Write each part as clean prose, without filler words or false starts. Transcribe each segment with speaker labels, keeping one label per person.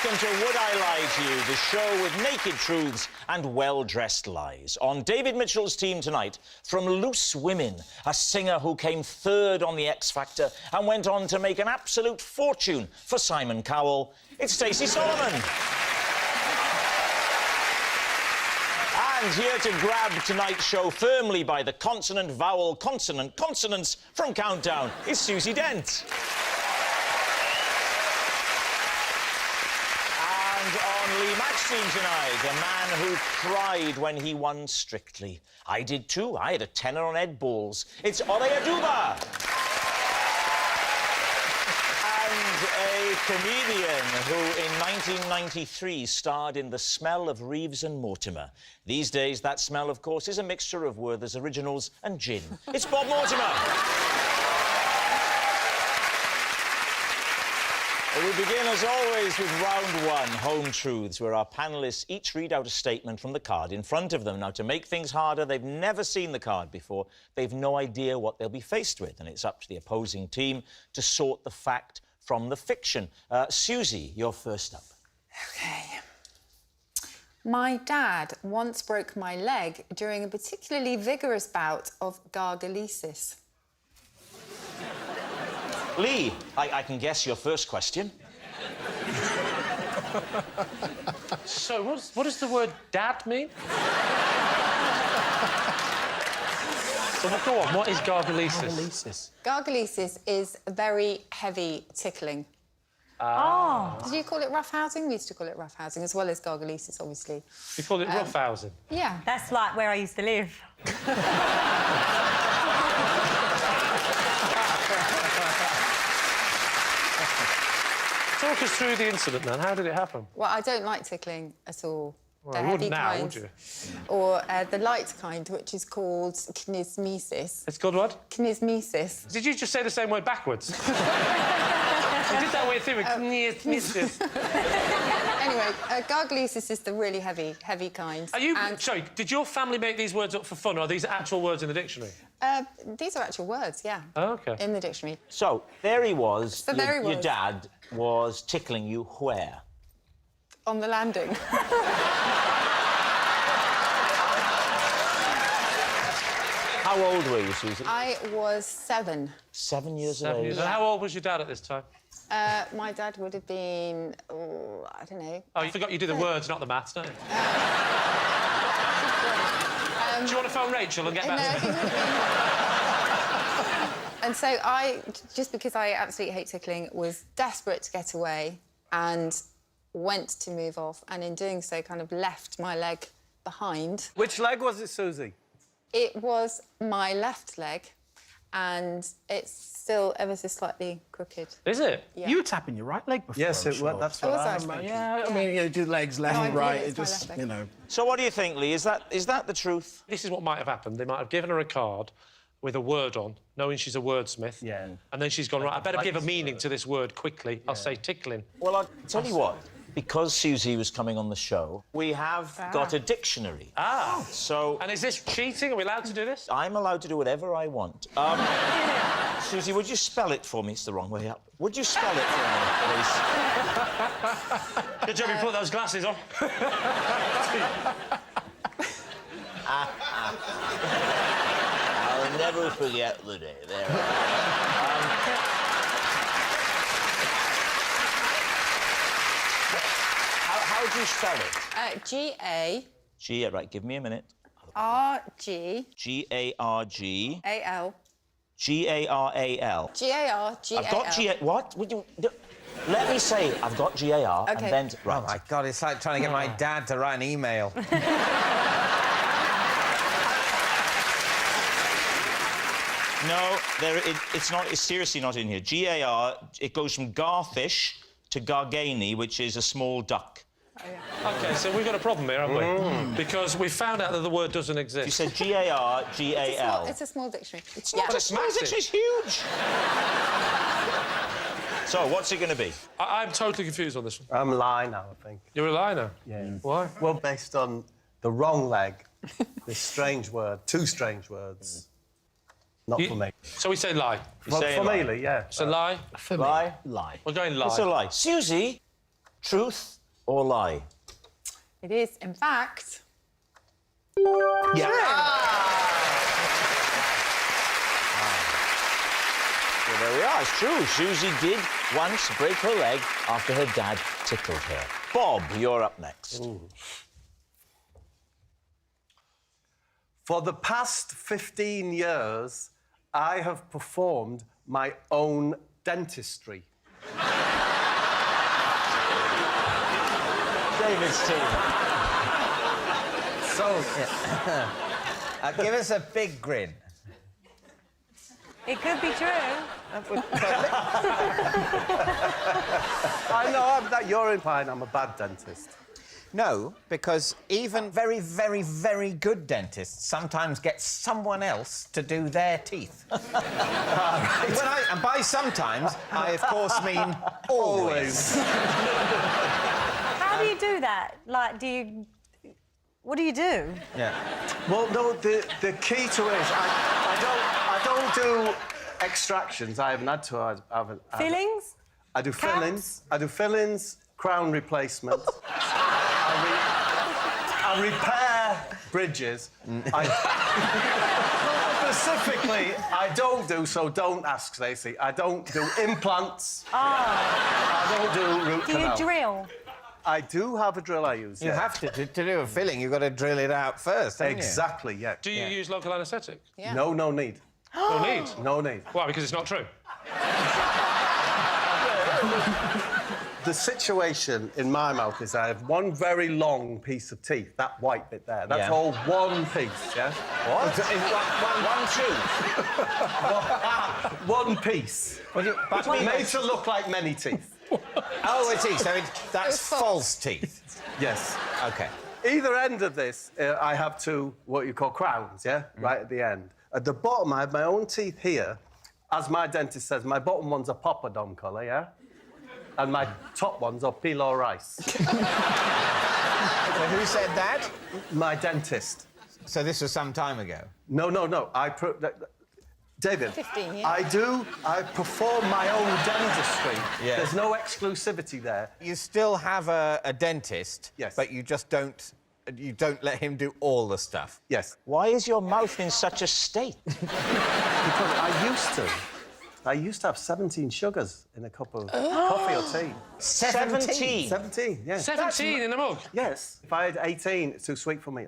Speaker 1: welcome to Would I Lie to You, the show with naked truths and well-dressed lies. On David Mitchell's team tonight, from Loose Women, a singer who came third on the X Factor and went on to make an absolute fortune for Simon Cowell, it's Stacey Solomon. And here to grab tonight's show firmly by the consonant, vowel, consonant, consonants from Countdown is Susie Dent. And on Lee Mack's team tonight, a man who cried when he won Strictly. I did too. I had a tenner on Ed Balls. It's Ole Aduba. And a comedian who in 1993 starred in The Smell of Reeves and Mortimer. These days, that smell, of course, is a mixture of Werther's Originals and gin. It's Bob Mortimer. We begin, as always, with round one, Home Truths, where our panellists each read out a statement from the card in front of them. Now, to make things harder, they've never seen the card before. They've no idea what they'll be faced with, and it's up to the opposing team to sort the fact from the fiction. Susie, you're first up.
Speaker 2: OK. My dad once broke my leg during a particularly vigorous bout of gargalesis.
Speaker 1: Lee, I can guess your first question.
Speaker 3: So, what does the word dad mean? So, go on, what is gargalesis?
Speaker 2: Gargalesis is very heavy tickling.
Speaker 3: Oh.
Speaker 2: Did you call it roughhousing? We used to call it roughhousing, as well as gargalesis, obviously.
Speaker 3: We call it roughhousing?
Speaker 2: Yeah.
Speaker 4: That's like where I used to live.
Speaker 3: Talk us through the incident, then. How did it happen?
Speaker 2: Well, I don't like tickling at all.
Speaker 3: Well, you wouldn't now, would you?
Speaker 2: Or the light kind, which is called knismesis.
Speaker 3: It's called what?
Speaker 2: Knismesis.
Speaker 3: Did you just say the same word backwards? You did that weird thing with knismesis.
Speaker 2: Anyway, gargalesis is the really heavy kind.
Speaker 3: Are you... Sorry, did your family make these words up for fun, or are these actual words in the dictionary?
Speaker 2: These are actual words, yeah.
Speaker 3: Oh, OK.
Speaker 2: In the dictionary.
Speaker 1: So, there he was.
Speaker 2: Your
Speaker 1: dad was tickling you where?
Speaker 2: On the landing.
Speaker 1: How old were you, Susie?
Speaker 2: I was 7.
Speaker 1: 7 years
Speaker 3: 7
Speaker 1: of
Speaker 3: years.
Speaker 1: age.
Speaker 3: And how old was your dad at this time?
Speaker 2: My dad would have been... Oh, I don't know.
Speaker 3: Oh, you forgot you do the words, not the maths, don't you? Do you want to phone Rachel and get back to
Speaker 2: And so I, just because I absolutely hate tickling, was desperate to get away and went to move off, and in doing so kind of left my leg behind.
Speaker 5: Which leg was it, Susie?
Speaker 2: It was my left leg, and it's still ever so slightly crooked.
Speaker 3: Is it?
Speaker 2: Yeah.
Speaker 6: You were tapping your right leg before.
Speaker 5: Yes, it was. That's what I was thinking.
Speaker 6: Yeah, I mean, you do legs left and right.
Speaker 2: it's
Speaker 6: It
Speaker 2: my
Speaker 6: just,
Speaker 2: left leg.
Speaker 6: you know.
Speaker 1: So what do you think, Lee? Is that the truth?
Speaker 3: This is what might have happened. They might have given her a card with a word on, knowing she's a wordsmith.
Speaker 5: Yeah.
Speaker 3: And then she's gone, right, I better give a meaning to this word quickly. I'll say tickling.
Speaker 1: Well, I'll tell you what. Because Susie was coming on the show, we have got a dictionary.
Speaker 3: Ah.
Speaker 1: So...
Speaker 3: And is this cheating? Are we allowed to do this?
Speaker 1: I'm allowed to do whatever I want. Susie, would you spell it for me? It's the wrong way up. Would you spell it for me, please?
Speaker 3: Good job you put those glasses on.
Speaker 1: I'll never forget the day. There. How do you spell it?
Speaker 2: G-A...
Speaker 1: Right, give me a minute.
Speaker 2: R-G...
Speaker 1: G-A-R-G...
Speaker 2: A-L...
Speaker 1: G-A-R-A-L.
Speaker 2: G-A-R-G-A-L.
Speaker 1: I've got G-A... What? Would you... Let me say I've got G-A-R,
Speaker 2: OK.
Speaker 1: and then... Right.
Speaker 5: Oh, my God, it's like trying to get my dad to write an email.
Speaker 1: No, it's not. It's seriously not in here. G-A-R, it goes from garfish to gargani, which is a small duck.
Speaker 2: Oh, yeah.
Speaker 3: OK, so we've got a problem here, haven't we? Because we found out that the word doesn't exist.
Speaker 1: You said G-A-R-G-A-L.
Speaker 2: It's a small dictionary.
Speaker 1: It's not a small dictionary, it's huge. So, what's it going to be?
Speaker 3: I'm totally confused on this one.
Speaker 5: I'm lying now, I think.
Speaker 3: You're a liar now?
Speaker 5: Yeah.
Speaker 3: Why?
Speaker 5: Well, based on the wrong leg, this strange word, two strange words. Not for me.
Speaker 3: So we say lie.
Speaker 5: For me, yeah.
Speaker 3: So lie?
Speaker 6: For
Speaker 1: lie?
Speaker 6: me, lie.
Speaker 3: We're going lie.
Speaker 1: It's a lie. Susie, Truth or lie?
Speaker 2: It is, in fact...
Speaker 6: Yeah.
Speaker 1: Well, there we are. It's true. Susie did once break her leg after her dad tickled her. Bob, you're up next.
Speaker 5: Ooh. For the past 15 years, I have performed my own dentistry.
Speaker 1: David's team.
Speaker 5: So,
Speaker 4: Give us a big grin.
Speaker 7: It could be true.
Speaker 5: I know that you're implying I'm a bad dentist.
Speaker 4: No, because even very, very, very good dentists sometimes get someone else to do their teeth. And by sometimes, I, of course, mean always.
Speaker 7: How do you do that? Like, do you... What do you do?
Speaker 4: Yeah.
Speaker 5: Well, no, the key to it is I don't do extractions. I haven't had to. I haven't.
Speaker 7: Fillings?
Speaker 5: I do
Speaker 7: Caps?
Speaker 5: fillings. I do fillings, crown replacement. I repair bridges. Specifically, I don't do, so don't ask, Stacey. I don't do implants.
Speaker 7: Oh.
Speaker 5: I don't do root canal.
Speaker 7: Do you drill?
Speaker 5: I do have a drill I use,
Speaker 4: You
Speaker 5: yeah.
Speaker 4: have to do a filling, you've got to drill it out first, haven't
Speaker 5: Exactly, yeah.
Speaker 3: Do you use local anaesthetic?
Speaker 2: Yeah.
Speaker 5: No need.
Speaker 3: No need.
Speaker 5: No need.
Speaker 3: Why? Because it's not true.
Speaker 5: The situation in my mouth is I have one very long piece of teeth, that white bit there. That's
Speaker 4: Yeah.
Speaker 5: all one piece, yeah?
Speaker 4: What?
Speaker 5: One piece.
Speaker 4: But
Speaker 5: Made to look like many teeth.
Speaker 4: Oh, it is. So that's
Speaker 2: It's false.
Speaker 4: false teeth.
Speaker 5: Yes.
Speaker 4: OK.
Speaker 5: Either end of this, I have two, what you call crowns, yeah? Right at the end. At the bottom, I have my own teeth here. As my dentist says, my bottom one's a poppadom colour, yeah? And my top one's a pilo rice.
Speaker 4: So who said that?
Speaker 5: My dentist.
Speaker 4: So this was some time ago?
Speaker 5: No. David,
Speaker 2: 15 years.
Speaker 5: I perform my own dentistry.
Speaker 4: Yeah.
Speaker 5: There's no exclusivity there.
Speaker 4: You still have a dentist,
Speaker 5: Yes.
Speaker 4: but you just don't let him do all the stuff.
Speaker 5: Yes.
Speaker 1: Why is your mouth in such a state?
Speaker 5: Because I used to have 17 sugars in a cup of coffee or tea.
Speaker 1: 17?
Speaker 5: 17, yes.
Speaker 3: 17 in a mug?
Speaker 5: Yes. If I had 18, it's too sweet for me.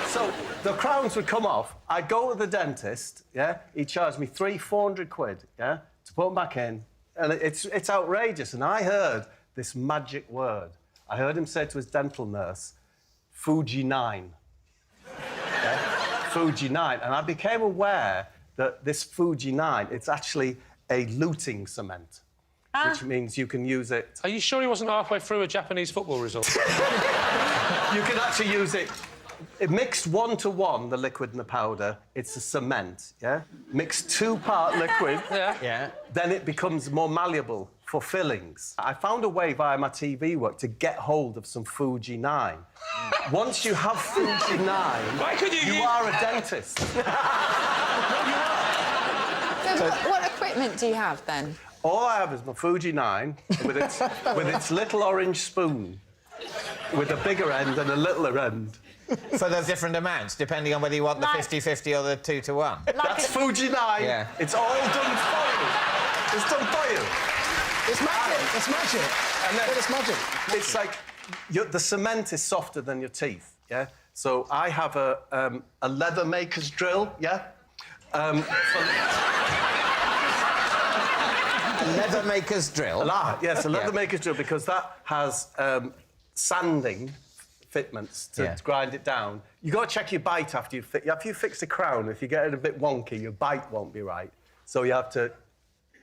Speaker 5: So the crowns would come off. I'd go to the dentist, yeah? He'd charge me 400 quid, yeah? To put them back in. And it's outrageous. And I heard this magic word. I heard him say to his dental nurse, Fuji 9. Yeah? Fuji 9. And I became aware that this Fuji 9, it's actually a luting cement, which means you can use it...
Speaker 3: Are you sure he wasn't halfway through a Japanese football result?
Speaker 5: You can actually use it... It mixed 1-to-1, the liquid and the powder, it's a cement, yeah? Mixed 2-part liquid,
Speaker 4: Yeah.
Speaker 5: then it becomes more malleable for fillings. I found a way via my TV work to get hold of some Fuji 9. Once you have Fuji 9,
Speaker 3: Why could you
Speaker 5: are a dentist.
Speaker 2: So what equipment do you have, then?
Speaker 5: All I have is my Fuji 9 with its little orange spoon, with a bigger end and a littler end.
Speaker 4: For the different amounts, depending on whether you want the 50-50 or the 2-to-1.
Speaker 5: That's Fuji 9.
Speaker 4: Yeah.
Speaker 5: It's all done for you. It's done for you.
Speaker 6: It's magic. It's magic.
Speaker 5: And then
Speaker 6: It's magic.
Speaker 5: it's like the cement is softer than your teeth, yeah? So I have a leather maker's drill, yeah?
Speaker 4: A leather maker's drill.
Speaker 5: Yes, a leather maker's drill, because that has sanding fitments to grind it down. You got to check your bite after you fix a crown. If you get it a bit wonky, your bite won't be right. So you have to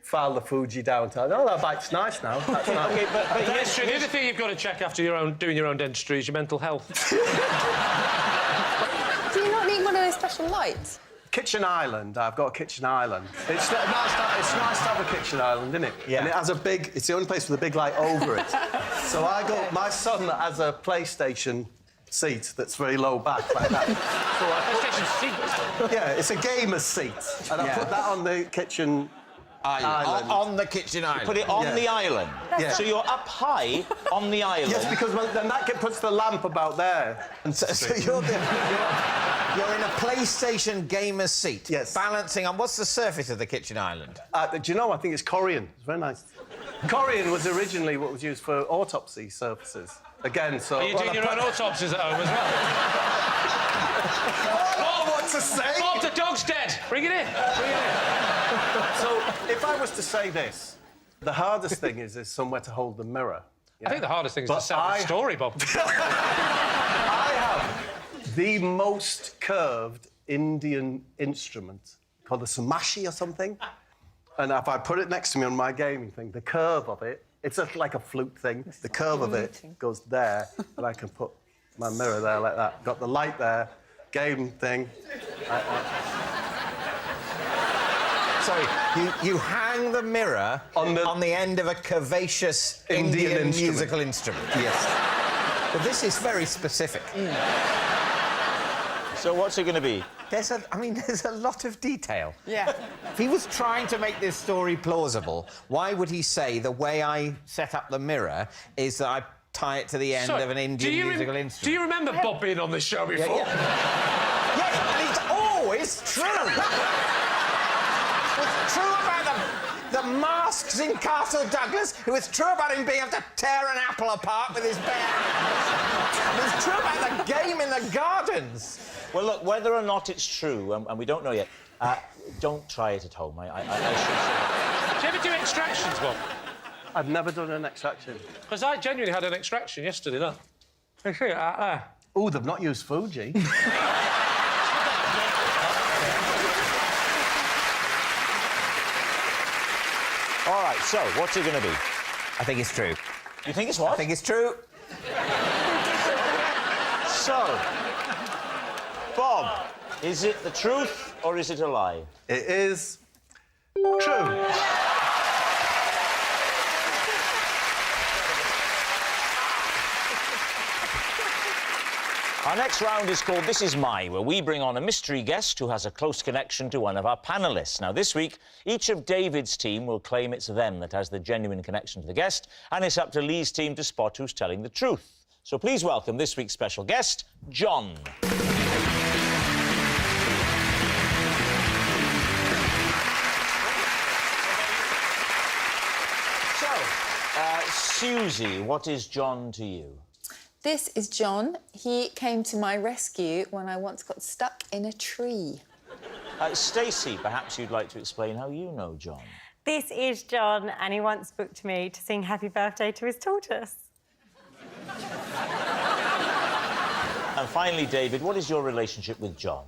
Speaker 5: file the Fuji down. Oh, that bite's nice now. That's nice.
Speaker 1: OK, but
Speaker 3: That's true. The other thing you've got to check after doing your own dentistry is your mental health.
Speaker 2: Do you not need one of those special lights?
Speaker 5: Kitchen island. I've got a kitchen island. It's nice to have a kitchen island, isn't it?
Speaker 4: Yeah.
Speaker 5: And it has it's the only place with a big light over it. So my son has a PlayStation seat that's very low back, like that. So
Speaker 3: PlayStation seat.
Speaker 5: yeah, it's a gamer's seat. And I put that on the kitchen
Speaker 4: Island. On the kitchen island.
Speaker 1: Put it on the island.
Speaker 5: Yeah.
Speaker 1: So you're up high on the island.
Speaker 5: Yes, because then that puts the lamp about there. And
Speaker 4: So you're in a PlayStation gamer's seat.
Speaker 5: Yes.
Speaker 4: Balancing on... What's the surface of the kitchen island?
Speaker 5: do you know, I think it's Corian. It's very nice. Corian was originally what was used for autopsy surfaces. Again, so...
Speaker 3: Are you doing your own autopsies at home as well?
Speaker 5: Oh, what to say?
Speaker 3: Bob, the dog's dead. Bring it in. Bring it in.
Speaker 5: So, if I was to say this, the hardest thing is somewhere to hold the mirror.
Speaker 3: I think the hardest thing is
Speaker 5: But
Speaker 3: to sell the story, Bob.
Speaker 5: I have the most curved Indian instrument called the samashi or something. And if I put it next to me on my gaming thing, the curve of it, it's like a flute thing. The curve of it goes there, and I can put my mirror there like that. Got the light there, game thing.
Speaker 4: Sorry, you hang the mirror on the end of a curvaceous Indian musical instrument.
Speaker 5: Yes.
Speaker 4: But this is very specific.
Speaker 1: So what's it going to be?
Speaker 4: There's a lot of detail.
Speaker 2: Yeah.
Speaker 4: If he was trying to make this story plausible, why would he say the way I set up the mirror is that I tie it to the end of an Indian musical instrument?
Speaker 3: Do you remember Bob being on this show before?
Speaker 4: Yes, and it's always true. It's true about the masks in Castle Douglas. It was true about him being able to tear an apple apart with his bare hands. It was true about the game in the gardens.
Speaker 1: Well, look, whether or not it's true, and we don't know yet, don't try it at home. I should say.
Speaker 3: Do you ever do extractions, Bob?
Speaker 5: I've never done an extraction.
Speaker 3: Because I genuinely had an extraction yesterday, look. You see it out there?
Speaker 5: Oh, they've not used Fuji.
Speaker 1: All right, so what's it going to be?
Speaker 4: I think it's true.
Speaker 1: You think it's what?
Speaker 4: I think it's true.
Speaker 1: So, Bob, is it the truth or is it a lie?
Speaker 5: It is true.
Speaker 1: Our next round is called This Is My, where we bring on a mystery guest who has a close connection to one of our panellists. Now, this week, each of David's team will claim it's them that has the genuine connection to the guest, and it's up to Lee's team to spot who's telling the truth. So please welcome this week's special guest, John. So, Susie, what is John to you?
Speaker 2: This is John. He came to my rescue when I once got stuck in a tree.
Speaker 1: Stacey, perhaps you'd like to explain how you know John.
Speaker 7: This is John, and he once booked me to sing Happy Birthday to his tortoise.
Speaker 1: And finally, David, what is your relationship with John?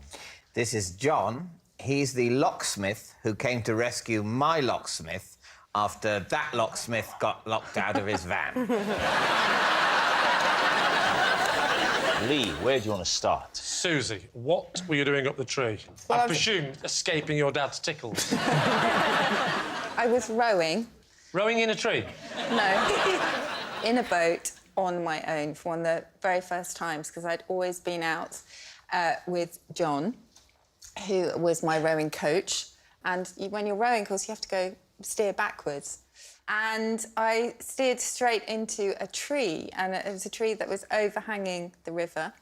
Speaker 4: This is John. He's the locksmith who came to rescue my locksmith after that locksmith got locked out of his van.
Speaker 1: Lee, where do you want to start?
Speaker 3: Susie, what were you doing up the tree?
Speaker 2: Well,
Speaker 3: I presume escaping your dad's tickles.
Speaker 2: I was rowing.
Speaker 3: Rowing in a tree?
Speaker 2: No, in a boat on my own for one of the very first times, because I'd always been out with John, who was my rowing coach. And when you're rowing, of course, you have to go steer backwards. And I steered straight into a tree, and it was a tree that was overhanging the river.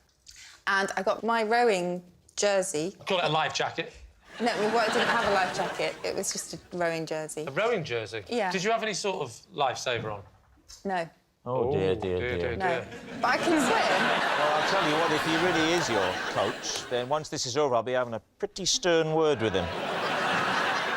Speaker 2: And I got my rowing jersey.
Speaker 3: Call it a life jacket.
Speaker 2: No, well, I didn't have a life jacket. It was just a rowing jersey.
Speaker 3: A rowing jersey?
Speaker 2: Yeah.
Speaker 3: Did you have any sort of lifesaver on?
Speaker 2: No.
Speaker 1: Oh, dear.
Speaker 2: No. But I can swim.
Speaker 1: Well, I'll tell you what, if he really is your coach, then once this is over, I'll be having a pretty stern word with him.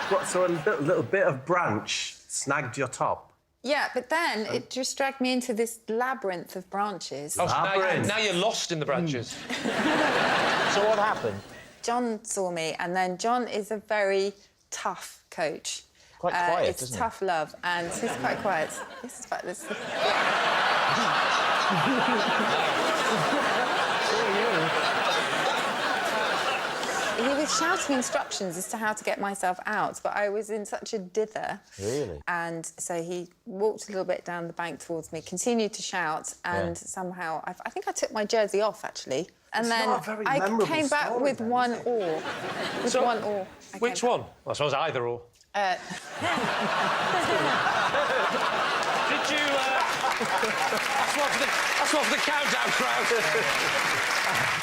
Speaker 5: What, so a little bit of branch snagged your top?
Speaker 2: Yeah, but then it just dragged me into this labyrinth of branches.
Speaker 3: Oh, so now you're lost in the branches.
Speaker 1: So what happened?
Speaker 2: John saw me, and then John is a very tough coach.
Speaker 1: Quite quiet,
Speaker 2: it's
Speaker 1: isn't he?
Speaker 2: tough love, and he's quite quiet. This is quite... This. He was shouting instructions as to how to get myself out, but I was in such a dither.
Speaker 1: Really?
Speaker 2: And so he walked a little bit down the bank towards me, continued to shout, and somehow... I think I took my jersey off, actually. And
Speaker 5: It's
Speaker 2: then
Speaker 5: not a very
Speaker 2: I
Speaker 5: memorable
Speaker 2: came back
Speaker 5: story
Speaker 2: with
Speaker 5: then,
Speaker 2: one
Speaker 5: is it?
Speaker 2: oar. With one oar. I
Speaker 3: Which
Speaker 2: came
Speaker 3: one? Well, I suppose either or. Did you... That's one for the countdown crowd.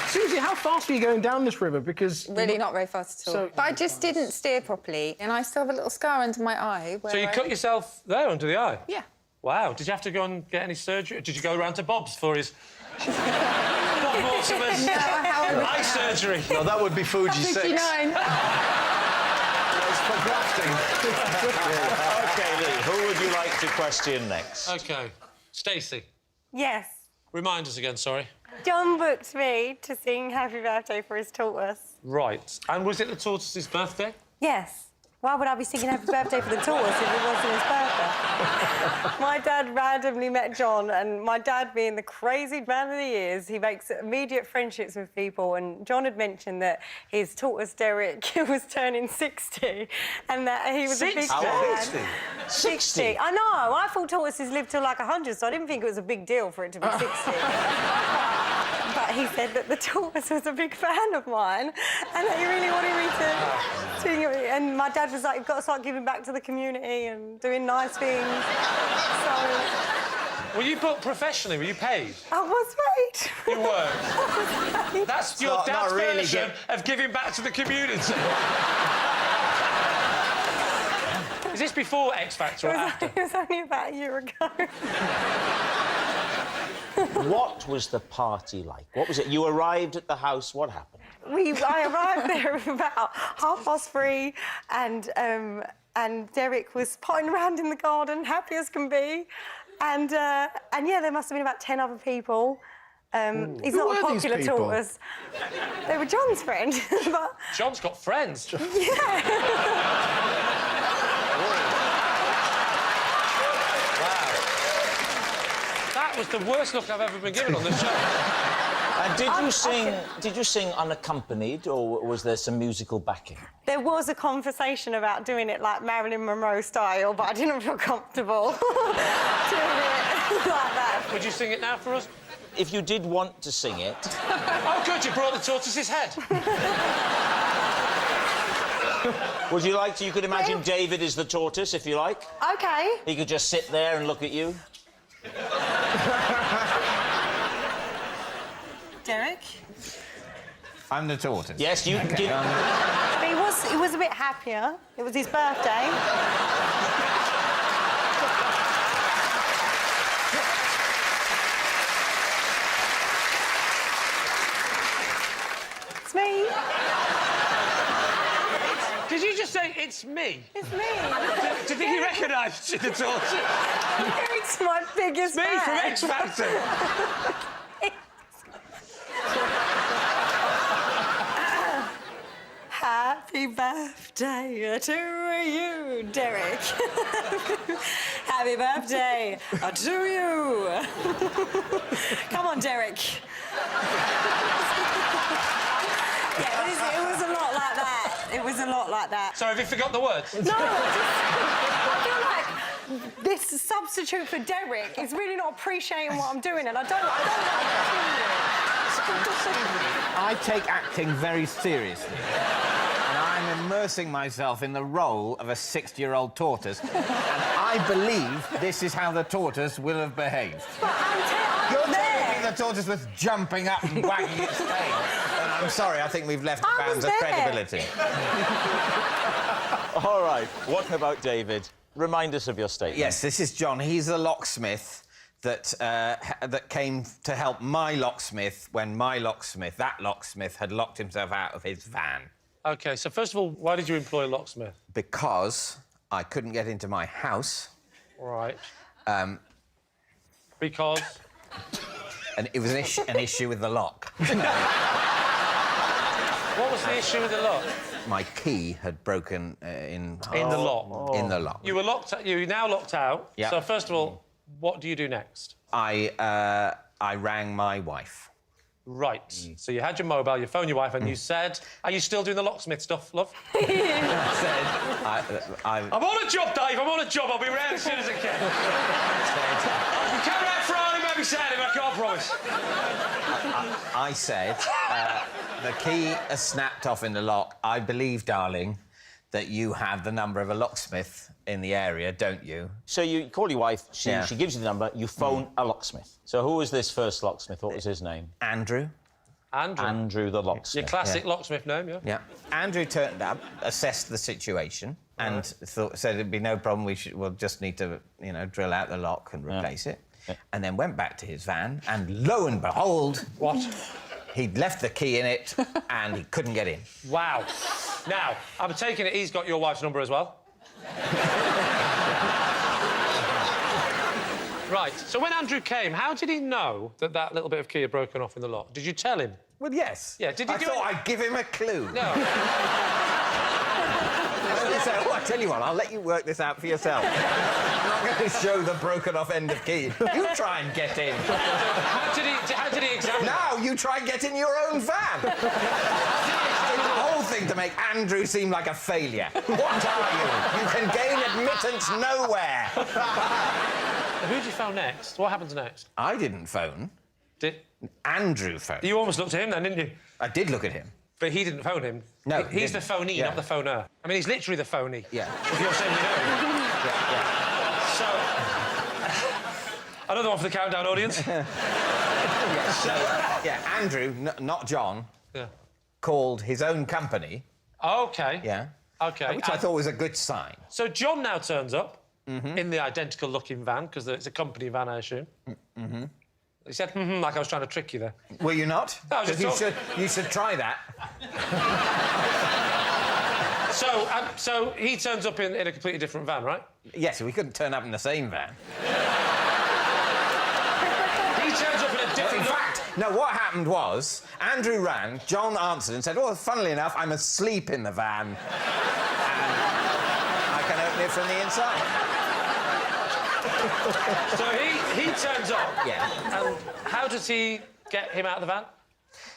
Speaker 6: Susie, how fast were you going down this river? Because...
Speaker 2: Really not very fast at all.
Speaker 6: So-
Speaker 2: But I just didn't steer properly, and I still have a little scar under my eye. Where
Speaker 3: So you
Speaker 2: I...
Speaker 3: cut yourself there under the eye?
Speaker 2: Yeah.
Speaker 3: Wow. Did you have to go and get any surgery? Did you go around to Bob's for his... Bob Mortimer's
Speaker 2: No,
Speaker 3: eye surgery?
Speaker 5: No, that would be Fuji 6.
Speaker 2: 59.
Speaker 5: That's for grafting.
Speaker 1: OK, Lee, who would you like to question next?
Speaker 3: OK. Stacey,
Speaker 7: Yes.
Speaker 3: remind us again, sorry.
Speaker 7: John booked me to sing Happy Birthday for his tortoise.
Speaker 3: Right. And was it the tortoise's birthday?
Speaker 7: Yes. Why would I be singing Happy Birthday for the tortoise if it wasn't his birthday? My dad randomly met John, and my dad, being the crazy man that he is, he makes immediate friendships with people, and John had mentioned that his tortoise, Derek, was turning 60, and that he was a big fan. 60? I know. I thought tortoises lived till, like, 100, so I didn't think it was a big deal for it to be 60. But he said that the tortoise was a big fan of mine and that he really wanted me to sing it. And my dad was like, you've got to start giving back to the community and doing nice things. So...
Speaker 3: Were you booked professionally? Were you paid?
Speaker 7: I was paid.
Speaker 3: You were? That's your dad's
Speaker 4: really
Speaker 3: version of giving back to the community. Is this before X Factor or after?
Speaker 7: It was only about a year ago.
Speaker 1: What was the party like? What was it? You arrived at the house, what happened?
Speaker 7: I arrived there about 3:30, and Derek was potting around in the garden, happy as can be, and yeah, there must have been about 10 other people. He's not a
Speaker 6: were these
Speaker 7: popular
Speaker 6: people?
Speaker 7: tortoise. They were John's friend, but
Speaker 3: John's got friends. That was the worst look I've ever been given on this show.
Speaker 1: And did you sing unaccompanied, or was there some musical backing?
Speaker 7: there was a conversation about doing it like Marilyn Monroe style, but I didn't feel comfortable doing it like that.
Speaker 3: Would you sing it now for us?
Speaker 1: If you did want to sing it...
Speaker 3: Oh, good, you brought the tortoise's head.
Speaker 1: Would you like to... You could imagine David is the tortoise, if you like.
Speaker 7: OK.
Speaker 1: He could just sit there and look at you.
Speaker 7: Derek?
Speaker 4: I'm the tortoise.
Speaker 1: Yes, you can give...
Speaker 7: He was a bit happier. It was his birthday. It's me.
Speaker 3: Did you just say, it's me?
Speaker 7: It's me.
Speaker 3: Do you think he recognised you, the tortoise?
Speaker 7: It's my biggest
Speaker 3: Me
Speaker 7: fan.
Speaker 3: from X Factor.
Speaker 7: Happy birthday to you, Derek. Happy birthday to you. Come on, Derek. Yeah, it was a lot like that. It was a lot like that.
Speaker 3: Sorry, have you forgot the words?
Speaker 7: No, I feel like this substitute for Derek is really not appreciating what I'm doing, and I don't like
Speaker 4: I take acting very seriously. And I'm immersing myself in the role of a 60-year-old tortoise. And I believe this is how the tortoise will have behaved.
Speaker 7: But
Speaker 4: You're
Speaker 7: I'm
Speaker 4: telling me
Speaker 7: there.
Speaker 4: the tortoise was jumping up and wagging its tail. And I'm sorry, I think we've left
Speaker 7: I
Speaker 4: bounds
Speaker 7: was
Speaker 4: of
Speaker 7: there.
Speaker 4: credibility.
Speaker 1: All right, what about David? Remind us of your statement.
Speaker 4: Yes, this is John. He's the locksmith that came to help my locksmith when that locksmith, had locked himself out of his van.
Speaker 3: OK, so first of all, why did you employ a locksmith?
Speaker 4: Because I couldn't get into my house.
Speaker 3: Right. Because?
Speaker 4: And it was an issue with the lock.
Speaker 3: What was the issue with the lock?
Speaker 4: My key had broken in
Speaker 3: the lock?
Speaker 4: In the lock.
Speaker 3: You were locked... You're now locked out.
Speaker 4: Yeah.
Speaker 3: So, first of all, what do you do next?
Speaker 4: I rang my wife.
Speaker 3: Right. So you had your mobile, you phoned your wife, and you said... Are you still doing the locksmith stuff, love?
Speaker 4: I said...
Speaker 3: I'm on a job, Dave, I'm on a job. I'll be round as soon as I can. I can come round Friday, maybe Saturday, but I can't promise.
Speaker 4: I said, the key has snapped off in the lock. I believe, darling, that you have the number of a locksmith in the area, don't you?
Speaker 1: So you call your wife, she gives you the number, you phone a locksmith. So who was this first locksmith? What was his name?
Speaker 4: Andrew.
Speaker 1: Andrew the locksmith.
Speaker 3: Your classic locksmith name, yeah?
Speaker 4: Yeah. Andrew turned up, assessed the situation, and said it'd be no problem. We'll just need to, you know, drill out the lock and replace it. Yeah. And then went back to his van, and lo and behold,
Speaker 3: what?
Speaker 4: He'd left the key in it, and he couldn't get in.
Speaker 3: Wow. Now, I'm taking it he's got your wife's number as well. Right. So when Andrew came, how did he know that that little bit of key had broken off in the lock? Did you tell him?
Speaker 4: Well, yes.
Speaker 3: Yeah. Did you
Speaker 4: I thought I'd give him a clue.
Speaker 3: No.
Speaker 4: So, I tell you what, I'll let you work this out for yourself. I'm not going to show the broken-off end of key. You try and get in.
Speaker 3: How did he examine?
Speaker 4: Now you try and get in your own van. It's the whole thing to make Andrew seem like a failure. What are you? You can gain admittance nowhere.
Speaker 3: Who did you phone next? What happens next?
Speaker 4: I didn't phone.
Speaker 3: Did
Speaker 4: Andrew phoned.
Speaker 3: you almost looked at him then, didn't you?
Speaker 4: I did look at him.
Speaker 3: But he didn't phone him.
Speaker 4: No,
Speaker 3: he's the phonee, not the phoner. I mean, he's literally the phonee.
Speaker 4: Yeah.
Speaker 3: If you're saying you know. So, another one for the countdown audience.
Speaker 4: Andrew, not John, called his own company.
Speaker 3: OK.
Speaker 4: Yeah.
Speaker 3: OK.
Speaker 4: Which I thought was a good sign.
Speaker 3: So John now turns up in the identical-looking van, because it's a company van, I assume. He said, like I was trying to trick you there.
Speaker 4: Were you not?
Speaker 3: No, I was just
Speaker 4: you should try that.
Speaker 3: So he turns up in a completely different van, right?
Speaker 4: Yes, we couldn't turn up in the same van.
Speaker 3: He turns up in a different...
Speaker 4: In fact, no, what happened was, Andrew rang, John answered and said, well, funnily enough, I'm asleep in the van. And I can open it from the inside.
Speaker 3: So he turns up.
Speaker 4: Yeah.
Speaker 3: And how does he get him out of the van?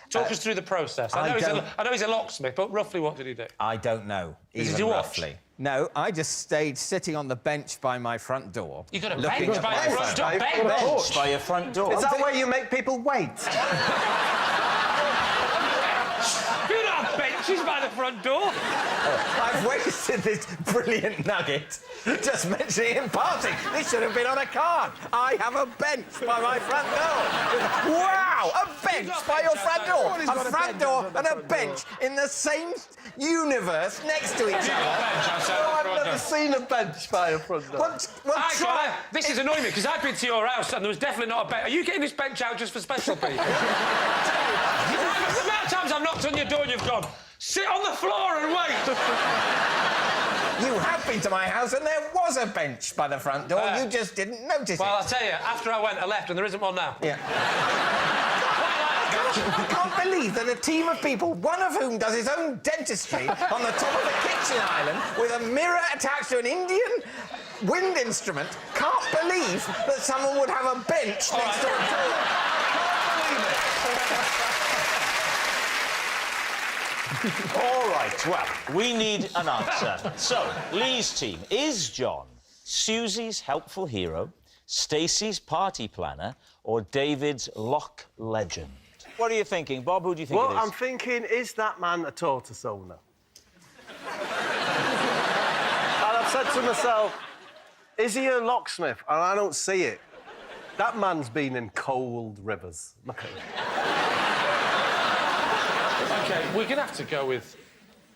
Speaker 3: Talk us through the process. I know he's a locksmith, but roughly what did he do?
Speaker 4: I don't know, even roughly. No, I just stayed sitting on the bench by my front door.
Speaker 3: You got a bench by your front door?
Speaker 1: Bench by your front door?
Speaker 5: Is that where you make people wait?
Speaker 3: You don't have benches by the front door.
Speaker 4: I've wasted this brilliant nugget just mentioning in passing. This should have been on a card. I have a bench by my front door. Wow, a bench by your front door. A front door and a bench in the same universe next to each other.
Speaker 5: I've never seen a bench by a front door.
Speaker 4: Try.
Speaker 3: This is annoying me, because I've been to your house and there was definitely not a bench. Are you getting this bench out just for special people? The amount of times I've knocked on your door and you've gone, sit on the floor and wait.
Speaker 4: You have been to my house and there was a bench by the front door. You just didn't notice it.
Speaker 3: Well, I'll tell you, after I went, I left and there isn't one now.
Speaker 4: Yeah. I can't believe that a team of people, one of whom does his own dentistry on the top of a kitchen island with a mirror attached to an Indian wind instrument, can't believe that someone would have a bench next to a door. Can't believe it.
Speaker 1: All right, well, we need an answer. So, Lee's team, is John Susie's helpful hero, Stacey's party planner, or David's lock legend? What are you thinking, Bob? Who do you think it is?
Speaker 5: Well, I'm thinking, is that man a tortoise owner? And I've said to myself, is he a locksmith? And I don't see it. That man's been in cold rivers. Look at him.
Speaker 3: OK, we're going to have to go with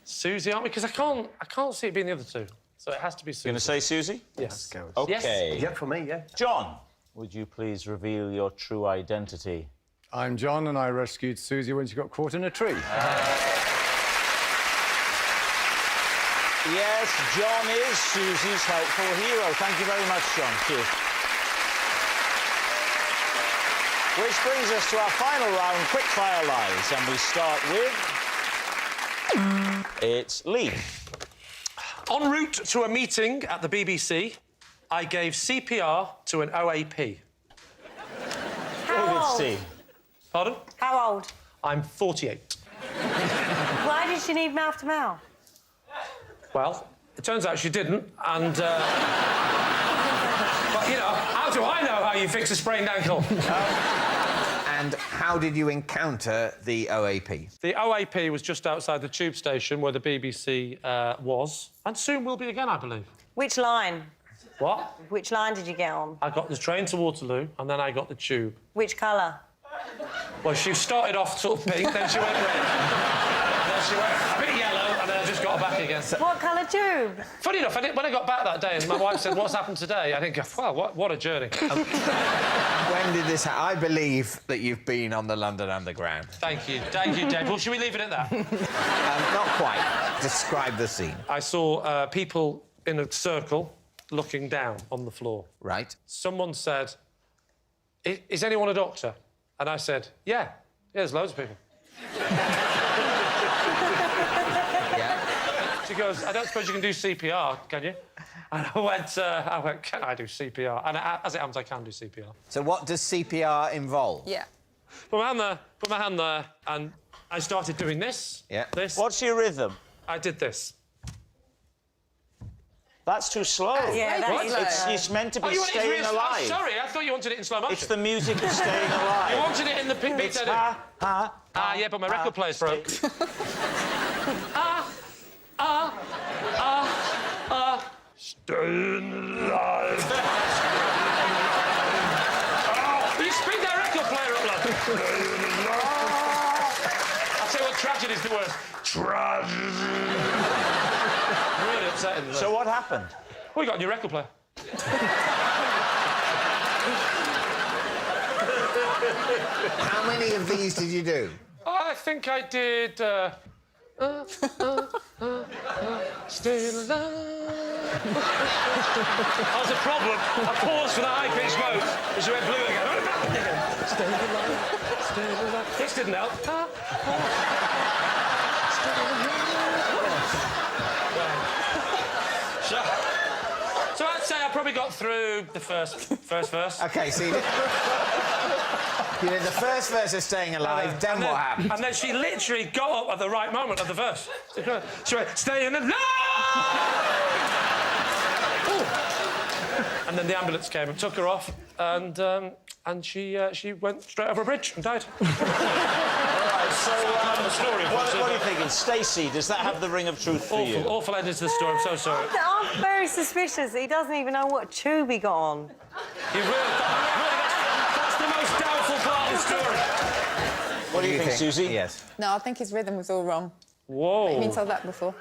Speaker 3: Susie, aren't we? Because I can't see it being the other two. So it has to be Susie.
Speaker 1: Going to say Susie?
Speaker 3: Yes.
Speaker 1: OK.
Speaker 3: Yes.
Speaker 5: Yeah, for me, yeah.
Speaker 1: John, would you please reveal your true identity?
Speaker 8: I'm John, and I rescued Susie when she got caught in a tree.
Speaker 1: Yes, John is Susie's helpful hero. Thank you very much, John. Cheers. Which brings us to our final round, quickfire lies, and we start with... It's Lee.
Speaker 3: En route to a meeting at the BBC, I gave CPR to an OAP.
Speaker 1: David C.
Speaker 3: Pardon?
Speaker 7: How old?
Speaker 3: I'm 48.
Speaker 7: Why did she need mouth to mouth?
Speaker 3: Well, it turns out she didn't, and... but, you know, how do I know how you fix a sprained ankle?
Speaker 4: And And how did you encounter the OAP?
Speaker 3: The OAP was just outside the tube station where the BBC was, and soon will be again, I believe.
Speaker 7: Which line?
Speaker 3: What?
Speaker 7: Which line did you get on?
Speaker 3: I got the train to Waterloo, and then I got the tube.
Speaker 7: Which colour?
Speaker 3: Well, she started off sort of pink, then she went red. Then she went a bit yellow, and then I just got her back again.
Speaker 7: What colour tube?
Speaker 3: Funny enough, when I got back that day and my wife said, what's happened today? I think, well, what a journey.
Speaker 4: When did this happen? I believe that you've been on the London Underground.
Speaker 3: Thank you, Dave. Well, should we leave it at that?
Speaker 4: Not quite. Describe the scene.
Speaker 3: I saw people in a circle looking down on the floor.
Speaker 4: Right.
Speaker 3: Someone said, is anyone a doctor? And I said, yeah, there's loads of people.
Speaker 4: Yeah.
Speaker 3: She goes, I don't suppose you can do CPR, can you? And I went, can I do CPR? And as it happens, I can do CPR.
Speaker 4: So what does CPR involve?
Speaker 2: Yeah.
Speaker 3: Put my hand there, and I started doing this.
Speaker 4: Yeah.
Speaker 3: This.
Speaker 1: What's your rhythm?
Speaker 3: I did this.
Speaker 1: That's too slow.
Speaker 7: Yeah, that is slow.
Speaker 1: It's meant to be
Speaker 3: You want it in
Speaker 1: staying
Speaker 3: real-
Speaker 1: alive.
Speaker 3: I'm sorry, I thought you wanted it in slow motion.
Speaker 1: It's the music of staying alive.
Speaker 3: You wanted it in the pink beat,
Speaker 1: It's
Speaker 3: yeah, but my record player's broke. Staying alive. Will you speed that record player up, lad? I'll tell you what, tragedy's the worst. Tragedy. Really upsetting.
Speaker 1: So what happened?
Speaker 3: We got a new record player.
Speaker 4: How many of these did you do?
Speaker 3: I think I did. Stay alive. That was a problem. I paused for the high-pitched note, and she went blue again. Stay alive. Stay alive. This didn't help. So I'd say I probably got through the first verse.
Speaker 4: OK, so you did the first verse of Staying Alive, then what happened?
Speaker 3: And then she literally got up at the right moment of the verse. She went, staying alive! And then the ambulance came and took her off, and she went straight over a bridge and died.
Speaker 1: All right, so
Speaker 3: the story.
Speaker 1: what are you thinking? Stacey, does that have the ring of truth for you?
Speaker 3: Awful ending to the story, I'm so sorry.
Speaker 7: I'm very suspicious that he doesn't even know what tube he got on.
Speaker 3: You really, that's the most doubtful part of the story.
Speaker 1: What do you think, Susie?
Speaker 4: Yes.
Speaker 2: No, I think his rhythm was all wrong.
Speaker 3: Whoa.
Speaker 2: You've been told that before.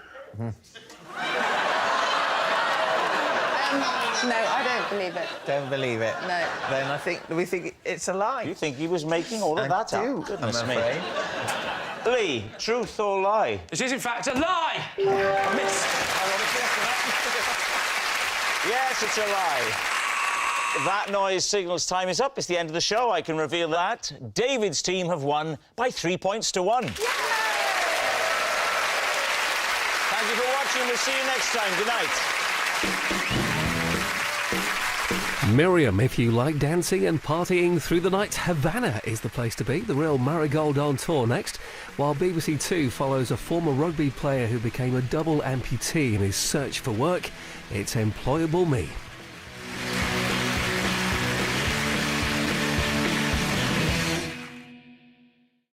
Speaker 2: No, I don't believe it.
Speaker 4: Don't believe it?
Speaker 2: No.
Speaker 4: Then we think it's a lie.
Speaker 1: You think he was making all of that
Speaker 4: do,
Speaker 1: up? Goodness
Speaker 4: I'm
Speaker 1: me.
Speaker 4: afraid.
Speaker 1: Lee, truth or lie?
Speaker 3: This is, in fact, a lie! I missed.
Speaker 1: Yes, it's a lie. That noise signals time is up. It's the end of the show. I can reveal that David's team have won by 3 points to 1. Thank you for watching. We'll see you next time. Good night.
Speaker 9: Miriam, if you like dancing and partying through the night, Havana is the place to be. The Real Marigold on tour next, while BBC Two follows a former rugby player who became a double amputee in his search for work. It's Employable Me.